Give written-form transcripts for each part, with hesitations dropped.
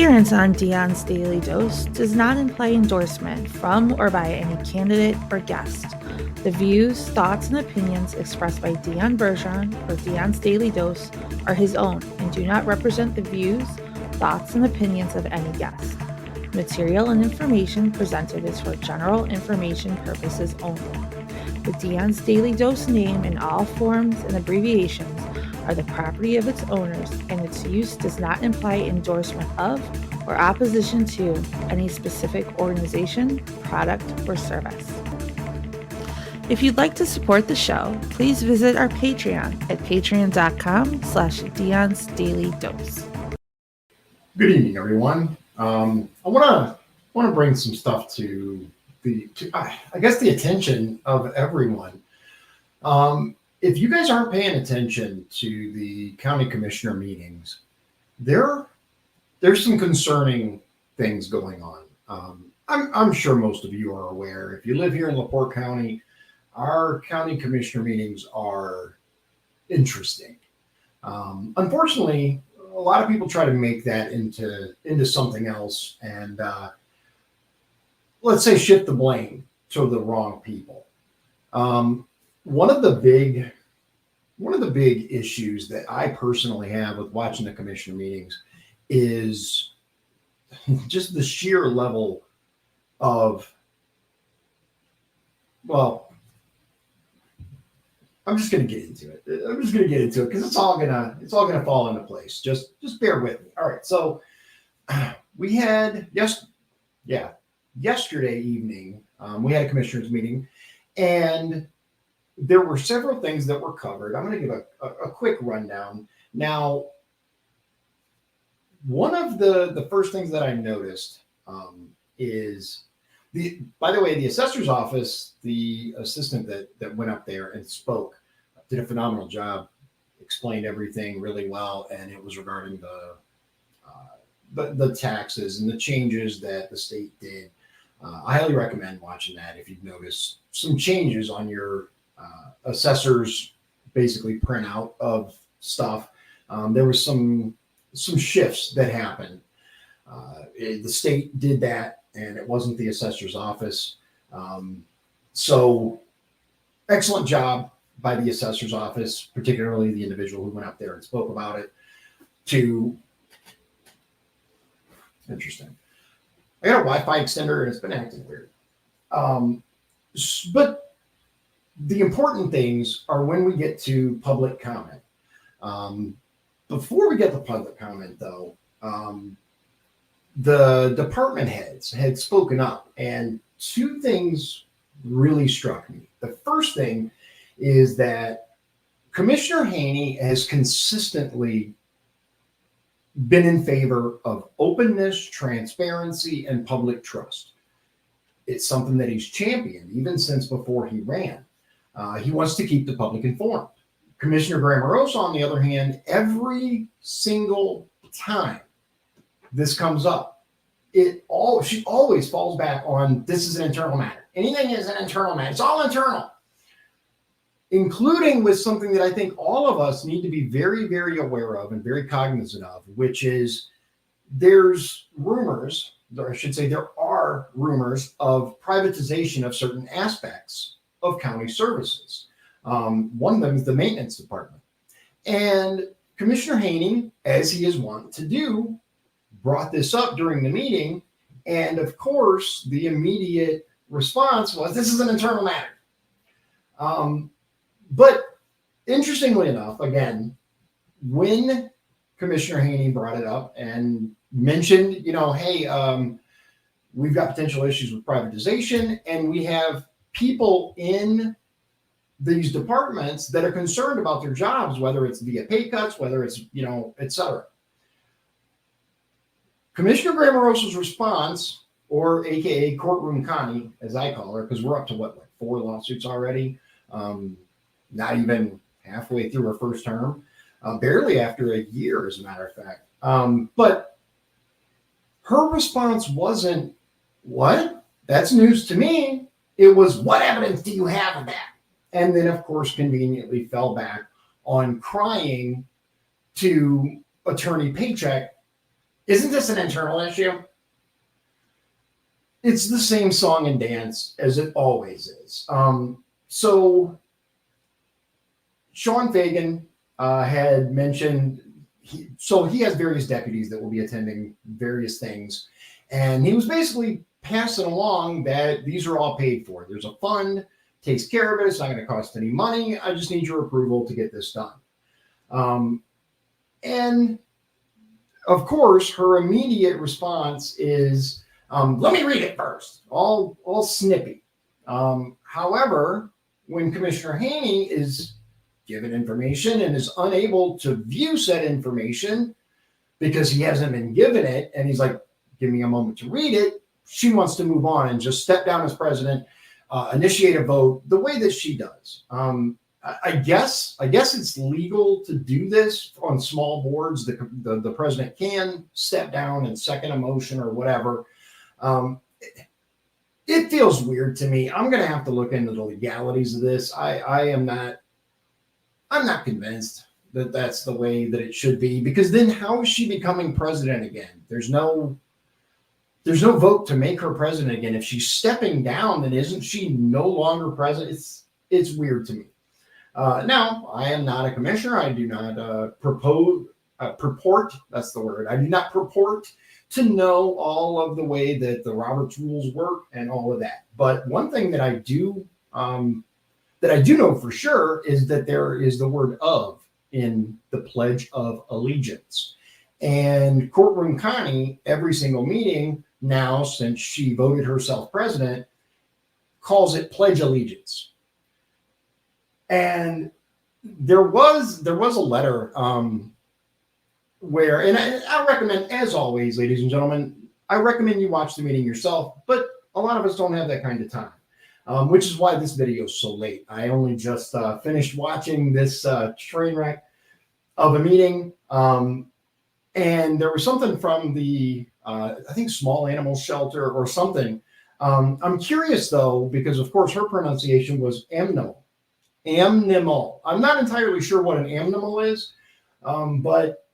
appearance on Dion's Daily Dose does not imply endorsement from or by any candidate or guest. The views, thoughts, and opinions expressed by Dion Bergeron or Dion's Daily Dose are his own and do not represent the views, thoughts, and opinions of any guest. Material and information presented is for general information purposes only. The Dion's Daily Dose name in all forms and abbreviations are the property of its owners, and its use does not imply endorsement of or opposition to any specific organization, product, or service. If you'd like to support the show, please visit our Patreon at patreon.com/Dion's Daily Dose. Good evening, everyone. I want to bring some stuff to the attention of everyone. If you guys aren't paying attention to the county commissioner meetings, there's some concerning things going on. I'm sure most of you are aware. If you live here in LaPorte County, our county commissioner meetings are interesting. Unfortunately, a lot of people try to make that into something else and let's say shift the blame to the wrong people. One of the big issues that I personally have with watching the commissioner meetings is just the sheer level of, well, I'm just going to get into it. Because it's all gonna fall into place. Just bear with me. All right. So we had yesterday evening, we had a commissioners meeting, and there were several things that were covered. I'm going to give a quick rundown. Now, one of the first things that I noticed is by the way, the assessor's office, the assistant that went up there and spoke, did a phenomenal job, explained everything really well, and it was regarding the taxes and the changes that the state did. I highly recommend watching that if you've noticed some changes on your assessor's basically printout of stuff. There was some shifts that happened. The state did that, and it wasn't the assessor's office. So excellent job by the assessor's office, particularly the individual who went up there and spoke about it. Interesting. I got a Wi-Fi extender, and it's been acting weird. But the important things are when we get to public comment. Before we get to public comment, though, the department heads had spoken up, and two things really struck me. The first thing is that Commissioner Haney has consistently been in favor of openness, transparency, and public trust. It's something that he's championed even since before he ran. He wants to keep the public informed. Commissioner Grammarosa, on the other hand, every single time this comes up, she always falls back on, this is an internal matter. Anything is an internal matter. It's all internal. Including with something that I think all of us need to be very, very aware of and very cognizant of, which is there's rumors, or I should say there are rumors of privatization of certain aspects of county services. One of them is the maintenance department. And Commissioner Haney, as he is wont to do, brought this up during the meeting. And of course, the immediate response was, this is an internal matter. But interestingly enough, again, when Commissioner Haney brought it up and mentioned, hey, we've got potential issues with privatization, and we have people in these departments that are concerned about their jobs, whether it's via pay cuts, whether it's, et cetera. Commissioner Grammarosa's response, or AKA Courtroom Connie, as I call her, because we're up to like 4 lawsuits already. Not even halfway through her first term, barely after a year, as a matter of fact. But her response wasn't, what? That's news to me. It was, what evidence do you have of that? And then, of course, conveniently fell back on crying to Attorney Paycheck Isn't this an internal issue? It's the same song and dance as it always is. So Sean Fagan had mentioned, he has various deputies that will be attending various things. And he was basically passing along that these are all paid for. There's a fund, takes care of it. It's not going to cost any money. I just need your approval to get this done. And of course, her immediate response is, let me read it first, all snippy. However, when Commissioner Haney is given information and is unable to view said information because he hasn't been given it, and he's like, give me a moment to read it, she wants to move on and just step down as president, initiate a vote the way that she does. I guess it's legal to do this on small boards. The president can step down and second a motion or whatever. It feels weird to me. I'm going to have to look into the legalities of this. I'm not convinced that that's the way that it should be, because then how is she becoming president again? There's no vote to make her president again. If she's stepping down, then isn't she no longer president? It's weird to me. Now, I am not a commissioner. I do not purport. That's the word. I do not purport to know all of the way that the Roberts rules work and all of that. But one thing that I do know for sure is that there is the word "of" in the Pledge of Allegiance. And Courtroom Connie, every single meeting now, since she voted herself president, calls it Pledge Allegiance. And there was a letter where, and I recommend, as always, ladies and gentlemen, I recommend you watch the meeting yourself, but a lot of us don't have that kind of time, which is why this video is so late. I only just finished watching this train wreck of a meeting, and there was something from the, I think, small animal shelter or something. I'm curious, though, because, of course, her pronunciation was Amnimal. I'm not entirely sure what an Amnimal is, but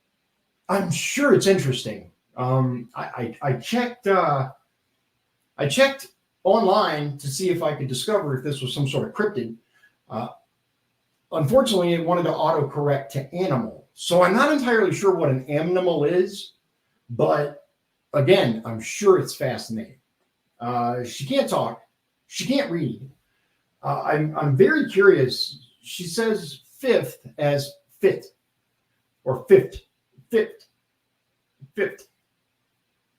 I'm sure it's interesting. I checked online to see if I could discover if this was some sort of cryptid. Unfortunately, it wanted to autocorrect to animal. So I'm not entirely sure what an Amnimal is, but again, I'm sure it's fascinating. She can't talk. She can't read. I'm very curious. She says Fift as fit or Fift.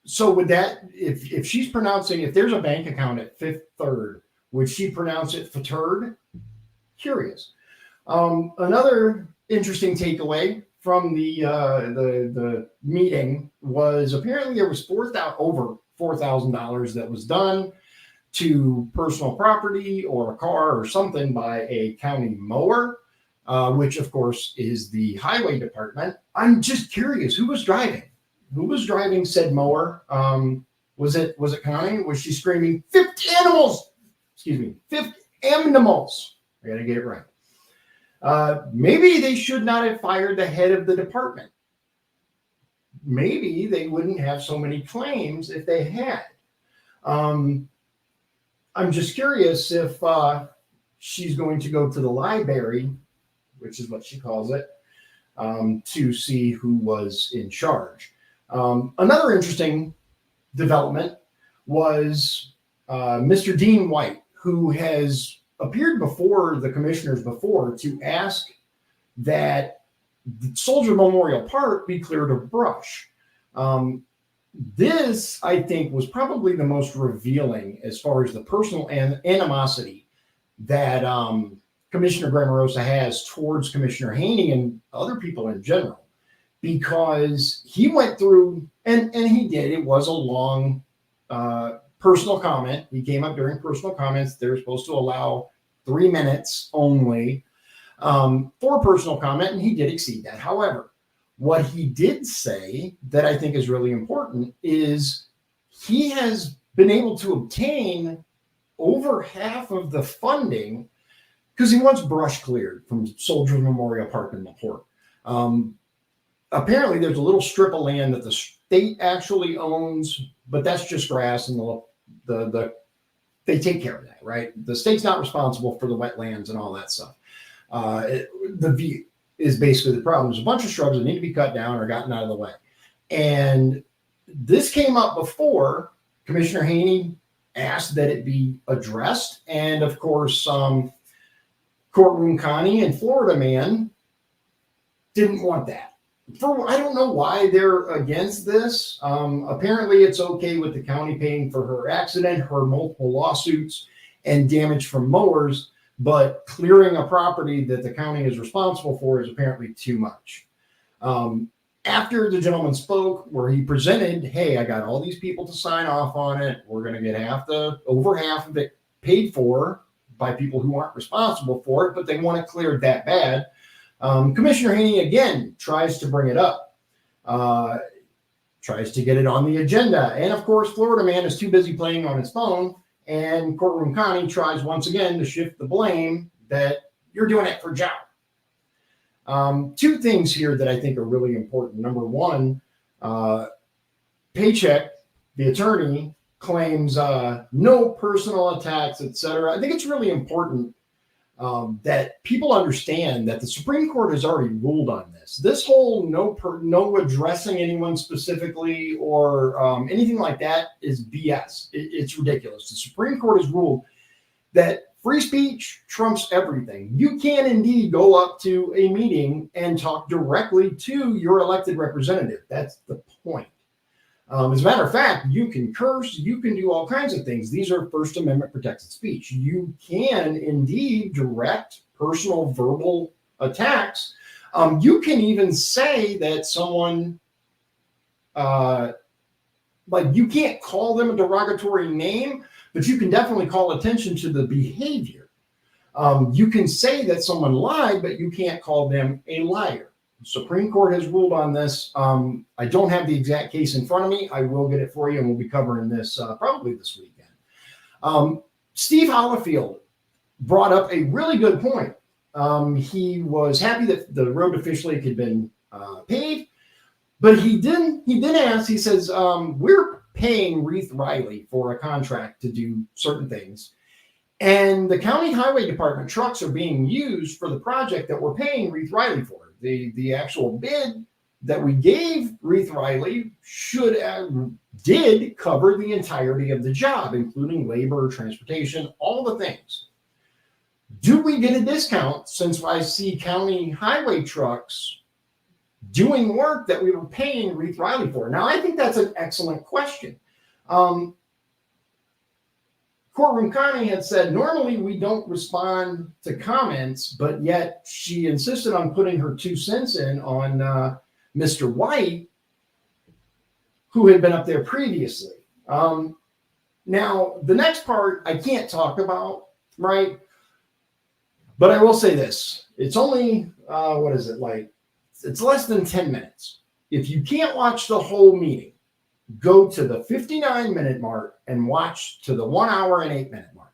So would that, if she's pronouncing, if there's a bank account at Fifth Third, would she pronounce it Faterd? Curious. Another interesting takeaway from the meeting was apparently there was over $4,000 that was done to personal property or a car or something by a county mower, which of course is the highway department. I'm just curious, who was driving? Who was driving said mower? Was it Connie? Was she screaming, 50 animals? Excuse me, 50 Amnimals. I got to get it right. Maybe they should not have fired the head of the department. Maybe they wouldn't have so many claims if they had. I'm just curious if she's going to go to the library, which is what she calls it, to see who was in charge. Another interesting development was Mr. Dean White, who has appeared before the commissioners before to ask that the Soldier Memorial Park be cleared of brush. This, I think, was probably the most revealing as far as the personal animosity that Commissioner Grammarosa has towards Commissioner Haney and other people in general, because he went through, and he did, it was a long personal comment. He came up during personal comments. They're supposed to allow 3 minutes only for personal comment, and he did exceed that. However, what he did say that I think is really important is he has been able to obtain over half of the funding because he wants brush cleared from Soldier Memorial Park in Porte. Apparently, there's a little strip of land that state actually owns, but that's just grass, and they take care of that, right? The state's not responsible for the wetlands and all that stuff. The view is basically the problem. There's a bunch of shrubs that need to be cut down or gotten out of the way. And this came up before. Commissioner Haney asked that it be addressed. And of course, Courtroom Connie and Florida Man didn't want that. I don't know why they're against this. Apparently it's okay with the county paying for her accident, her multiple lawsuits, and damage from mowers, but clearing a property that the county is responsible for is apparently too much. After the gentleman spoke, where he presented, hey, I got all these people to sign off on it. We're going to get over half of it paid for by people who aren't responsible for it, but they want it cleared that bad. Commissioner Haney again tries to bring it up, tries to get it on the agenda. And of course, Florida Man is too busy playing on his phone, and Courtroom Connie tries once again to shift the blame that you're doing it for job. Two things here that I think are really important. Number one, Paycheck, the attorney, claims no personal attacks, etc. I think it's really important that people understand that the Supreme Court has already ruled on this. This whole no addressing anyone specifically or anything like that is BS. It's ridiculous. The Supreme Court has ruled that free speech trumps everything. You can indeed go up to a meeting and talk directly to your elected representative. That's the point. As a matter of fact, you can curse, you can do all kinds of things. These are First Amendment protected speech. You can indeed direct personal verbal attacks. You can even say that someone, you can't call them a derogatory name, but you can definitely call attention to the behavior. You can say that someone lied, but you can't call them a liar. The Supreme Court has ruled on this. I don't have the exact case in front of me. I will get it for you, and we'll be covering this probably this weekend. Steve Hollifield brought up a really good point. He was happy that the road to Fish Lake had been paved, but he did ask, he says, we're paying Reith Riley for a contract to do certain things, and the county highway department trucks are being used for the project that we're paying Reith Riley for. The actual bid that we gave Reith Riley did cover the entirety of the job, including labor, transportation, all the things. Do we get a discount since I see county highway trucks doing work that we were paying Reith Riley for? Now, I think that's an excellent question. Courtroom Connie had said, normally we don't respond to comments, but yet she insisted on putting her 2 cents in on Mr. White, who had been up there previously. Now, the next part I can't talk about, right? But I will say this. It's only, it's less than 10 minutes. If you can't watch the whole meeting, go to the 59-minute mark and watch to the 1 hour and 8-minute mark.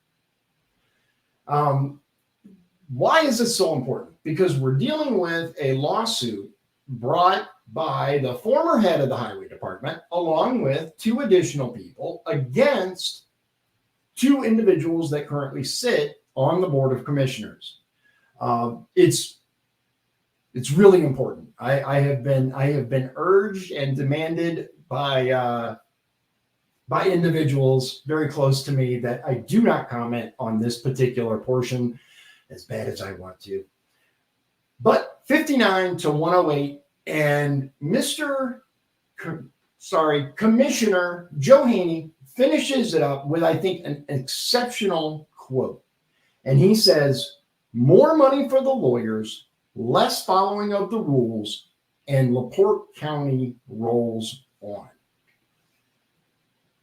Why is this so important? Because we're dealing with a lawsuit brought by the former head of the highway department, along with 2 additional people, against 2 individuals that currently sit on the Board of Commissioners. It's really important. I have been urged and demanded by individuals very close to me that I do not comment on this particular portion, as bad as I want to. But 59 to 108, and Commissioner Joe Haney finishes it up with, I think, an exceptional quote. And he says, more money for the lawyers, less following of the rules, and LaPorte County rolls on.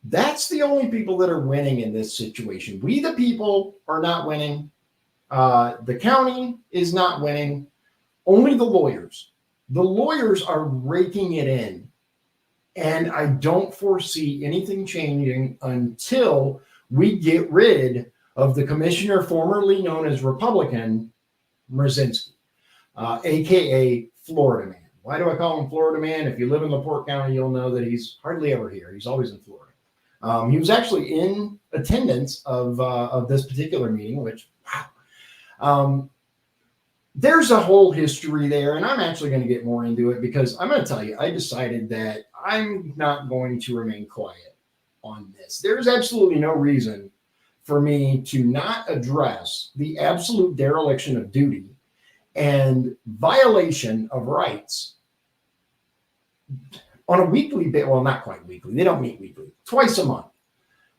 That's the only people that are winning in this situation. We, the people, are not winning. The county is not winning. Only the lawyers. The lawyers are raking it in. And I don't foresee anything changing until we get rid of the commissioner formerly known as Republican, Mrzinski, a.k.a. Florida Man. Why do I call him Florida man? If you live in LaPorte County, you'll know that he's hardly ever here. He's always in Florida. He was actually in attendance of this particular meeting, which, wow. There's a whole history there, and I'm actually going to get more into it because I'm going to tell you, I decided that I'm not going to remain quiet on this. There's absolutely no reason for me to not address the absolute dereliction of duty and violation of rights on a weekly basis. Well, not quite weekly. They don't meet weekly, twice a month,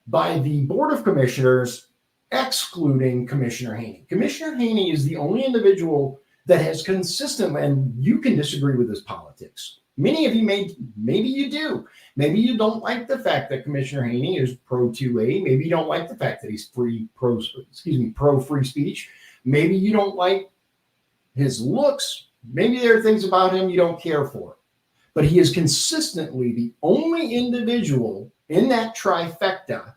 by the Board of Commissioners, excluding Commissioner Haney. Commissioner Haney is the only individual that has consistently, and you can disagree with his politics. Many of you maybe you do. Maybe you don't like the fact that Commissioner Haney is pro 2A. Maybe you don't like the fact that he's pro free speech. Maybe you don't like his looks. Maybe there are things about him you don't care for. But he is consistently the only individual in that trifecta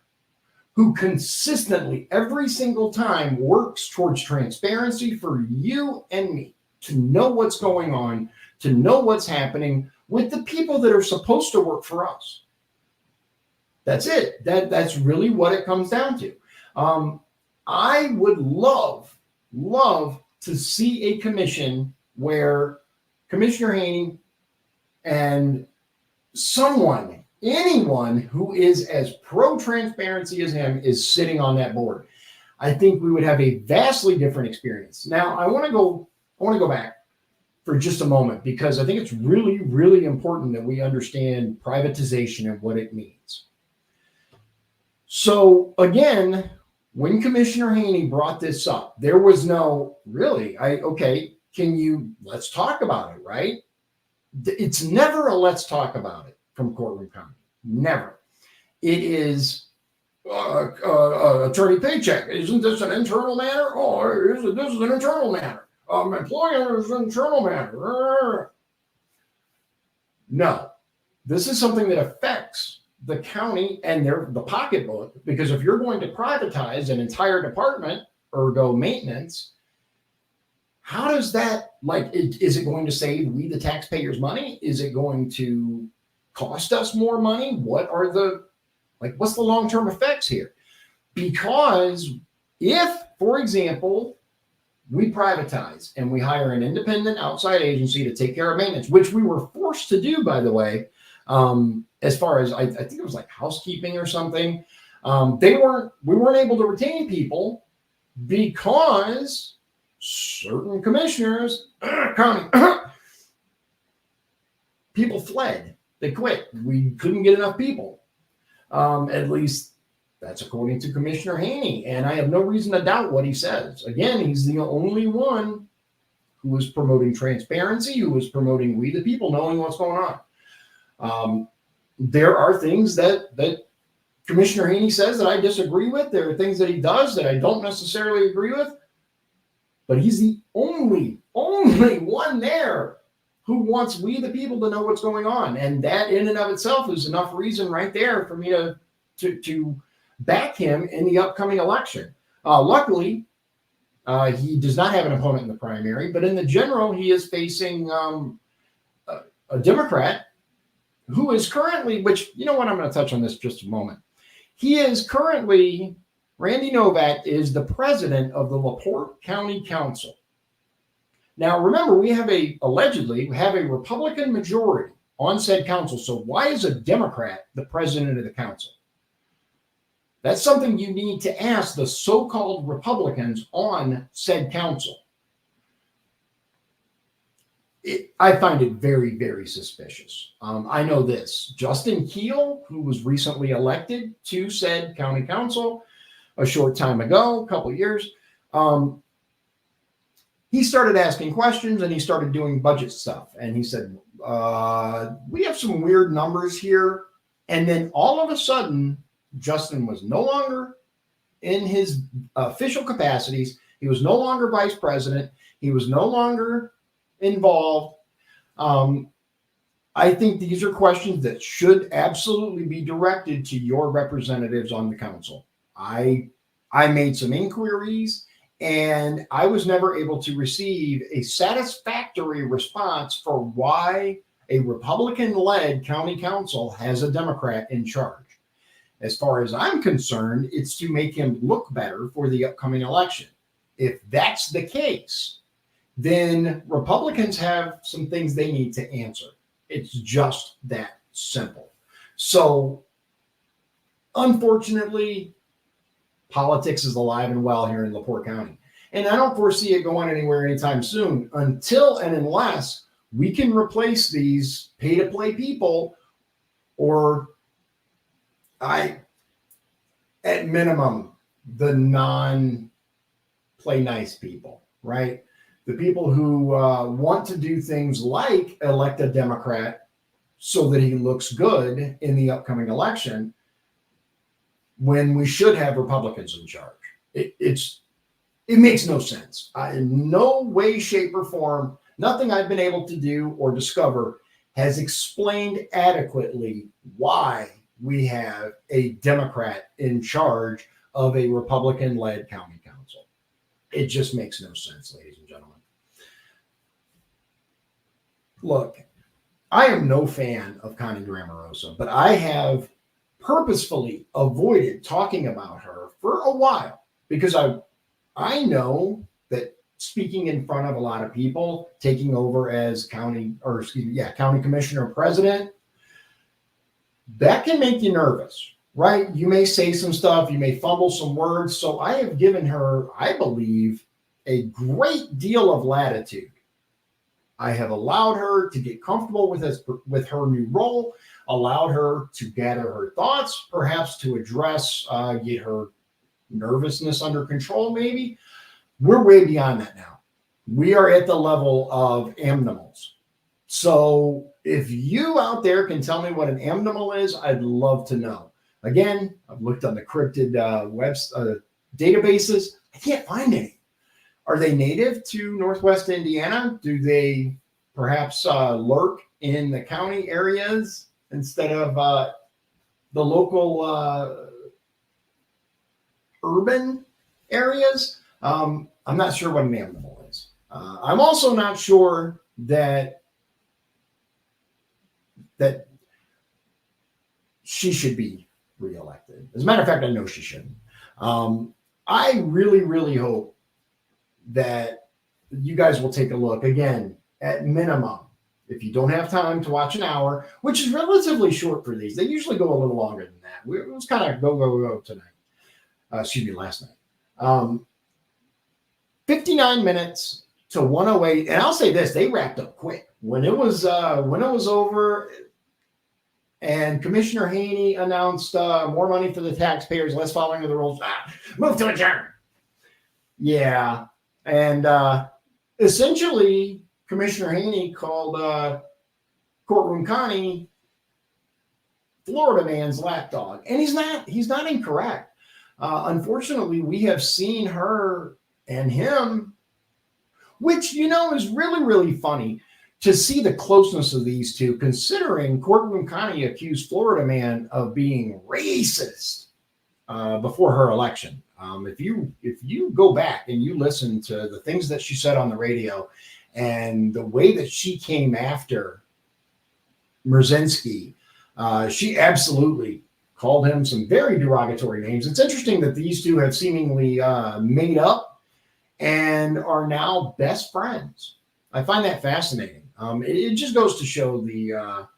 who consistently, every single time, works towards transparency for you and me, to know what's going on, to know what's happening with the people that are supposed to work for us. That's it. That's really what it comes down to. I would love to see a commission where Commissioner Haney and anyone who is as pro-transparency as him is sitting on that board. I think we would have a vastly different experience. Now, I want to go back for just a moment because I think it's really, really important that we understand privatization and what it means. So again, when Commissioner Haney brought this up, there was no really, let's talk about it, right? It's never a let's talk about it from Courtroom County. Never. It is attorney paycheck. Isn't this an internal matter? Oh, this is an internal matter. Employer is an internal matter. No, this is something that affects the county and the pocketbook, because if you're going to privatize an entire department, ergo maintenance, how does that, is it going to save we the taxpayers money? Is it going to cost us more money? What's the long-term effects here? Because if, for example, we privatize and we hire an independent outside agency to take care of maintenance, which we were forced to do, by the way, as far as I think it was like housekeeping or something. We weren't able to retain people because certain commissioners, Connie, people fled. They quit. We couldn't get enough people. At least that's according to Commissioner Haney. And I have no reason to doubt what he says. Again, he's the only one who is promoting transparency, who is promoting we the people knowing what's going on. There are things that Commissioner Haney says that I disagree with. There are things that he does that I don't necessarily agree with. But he's the only one there who wants we the people to know what's going on. And that in and of itself is enough reason right there for me to back him in the upcoming election. Luckily, he does not have an opponent in the primary, but in the general, he is facing a Democrat who is currently, which, you know what, I'm going to touch on this just a moment. He is currently, Randy Novak is the president of the LaPorte County Council. Now, remember, we allegedly have a Republican majority on said council. So why is a Democrat the president of the council? That's something you need to ask the so-called Republicans on said council. I find it very, very suspicious. I know this. Justin Keel, who was recently elected to said county council a short time ago, a couple of years, he started asking questions and he started doing budget stuff. And he said, we have some weird numbers here. And then all of a sudden, Justin was no longer in his official capacities. He was no longer vice president. He was no longer involved. I think these are questions that should absolutely be directed to your representatives on the council. I made some inquiries, And I was never able to receive a satisfactory response for why a Republican-led county council has a Democrat in charge. As far as I'm concerned, it's to make him look better for the upcoming election. If that's the case, then Republicans have some things they need to answer. It's just that simple. So, unfortunately, politics is alive and well here in LaPorte County. And I don't foresee it going anywhere anytime soon until and unless we can replace these pay-to-play people, or at minimum, the non-play nice people, right? The people who want to do things like elect a Democrat so that he looks good in the upcoming election, when we should have Republicans in charge. It makes no sense. In no way, shape, or form, nothing I've been able to do or discover has explained adequately why we have a Democrat in charge of a Republican-led county council. It just makes no sense, ladies and gentlemen. Look, I am no fan of Connie Grammarosa, but I have purposefully avoided talking about her for a while because I know that speaking in front of a lot of people, taking over as county commissioner president, that can make you nervous, right? You may say some stuff, you may fumble some words. So I have given her, I believe, a great deal of latitude. I have allowed her to get comfortable with her new role, allowed her to gather her thoughts, perhaps to address, get her nervousness under control, maybe. We're way beyond that now. We are at the level of Amnimals. So if you out there can tell me what an Amnimal is, I'd love to know. Again, I've looked on the cryptid databases. I can't find any. Are they native to Northwest Indiana? Do they perhaps lurk in the county areas instead of the local urban areas? I'm not sure what an Amnimal is. I'm also not sure that she should be reelected. As a matter of fact, I know she shouldn't. I really, really hope that you guys will take a look again at minimum. If you don't have time to watch an hour, which is relatively short for these, they usually go a little longer than that. It was kind of go tonight. Last night. 59 minutes to 108, and I'll say this: they wrapped up quick. When it was over, and Commissioner Haney announced more money for the taxpayers, less following of the rules. Move to adjourn. Yeah. And essentially, Commissioner Haney called Courtroom Connie Florida man's lapdog. And he's not incorrect. Unfortunately, we have seen her and him, which, is really, really funny to see the closeness of these two, considering Courtroom Connie accused Florida man of being racist before her election. If you go back and you listen to the things that she said on the radio and the way that she came after Merzinski, she absolutely called him some very derogatory names. It's interesting that these two have seemingly made up and are now best friends. I find that fascinating. It just goes to show the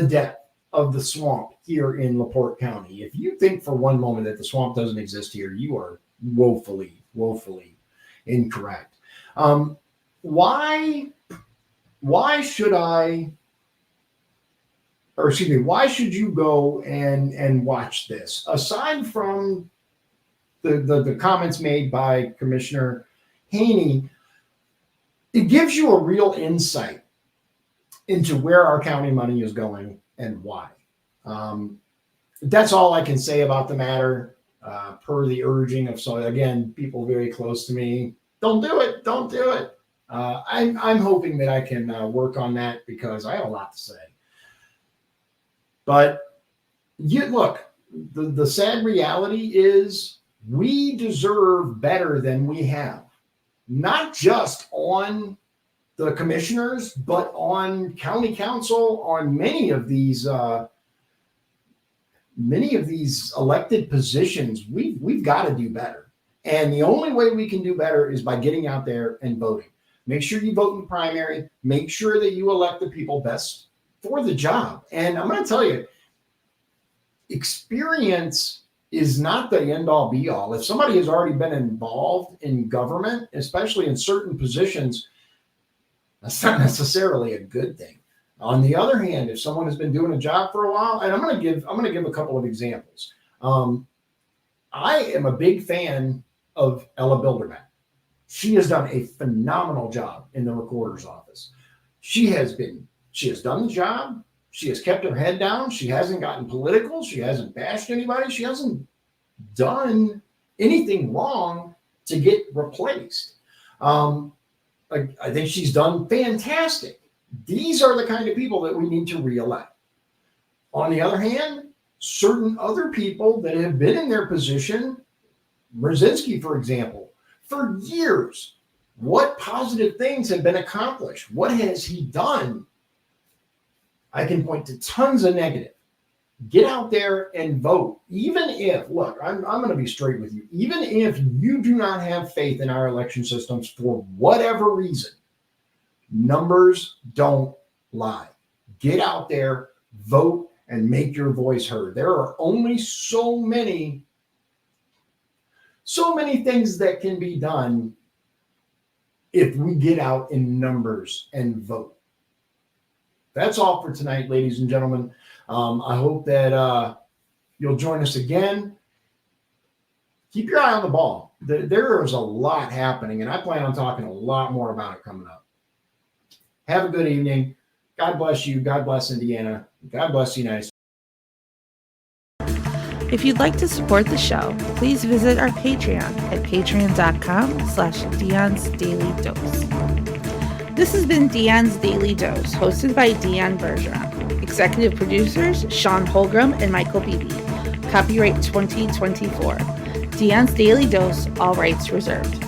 depth of the swamp here in LaPorte County. If you think for one moment that the swamp doesn't exist here, you are woefully incorrect. Why should you go and watch this? Aside from the comments made by Commissioner Haney, it gives you a real insight into where our county money is going and why. That's all I can say about the matter, per the urging of people very close to me. Don't do it. I'm hoping that I can work on that because I have a lot to say. But look, the sad reality is We deserve better than we have, not just on the commissioners, but on county council, on many of these elected positions. We've got to do better. And the only way we can do better is by getting out there and voting. Make sure you vote in the primary. Make sure that you elect the people best for the job. And I'm going to tell you, experience is not the end all be all. If somebody has already been involved in government, especially in certain positions, that's not necessarily a good thing. On the other hand, if someone has been doing a job for a while, and I'm going to give a couple of examples. I am a big fan of Ella Bilderback. She has done a phenomenal job in the recorder's office. She has done the job. She has kept her head down. She hasn't gotten political. She hasn't bashed anybody. She hasn't done anything wrong to get replaced. I think she's done fantastic. These are the kind of people that we need to reelect. On the other hand, certain other people that have been in their position, Brzezinski, for example, for years, what positive things have been accomplished? What has he done? I can point to tons of negative. Get out there and vote. Even if, look, I'm going to be straight with you. Even if you do not have faith in our election systems for whatever reason, numbers don't lie. Get out there, vote, and make your voice heard. There are only so many things that can be done if we get out in numbers and vote. That's all for tonight, ladies and gentlemen. I hope that you'll join us again. Keep your eye on the ball. There is a lot happening, and I plan on talking a lot more about it coming up. Have a good evening. God bless you. God bless Indiana. God bless the United States. If you'd like to support the show, please visit our Patreon at patreon.com/Dion's Daily Dose. This has been Dion's Daily Dose, hosted by Dion Bergeron. Executive producers, Sean Holgram and Michael Beebe. Copyright 2024. Dion's Daily Dose, all rights reserved.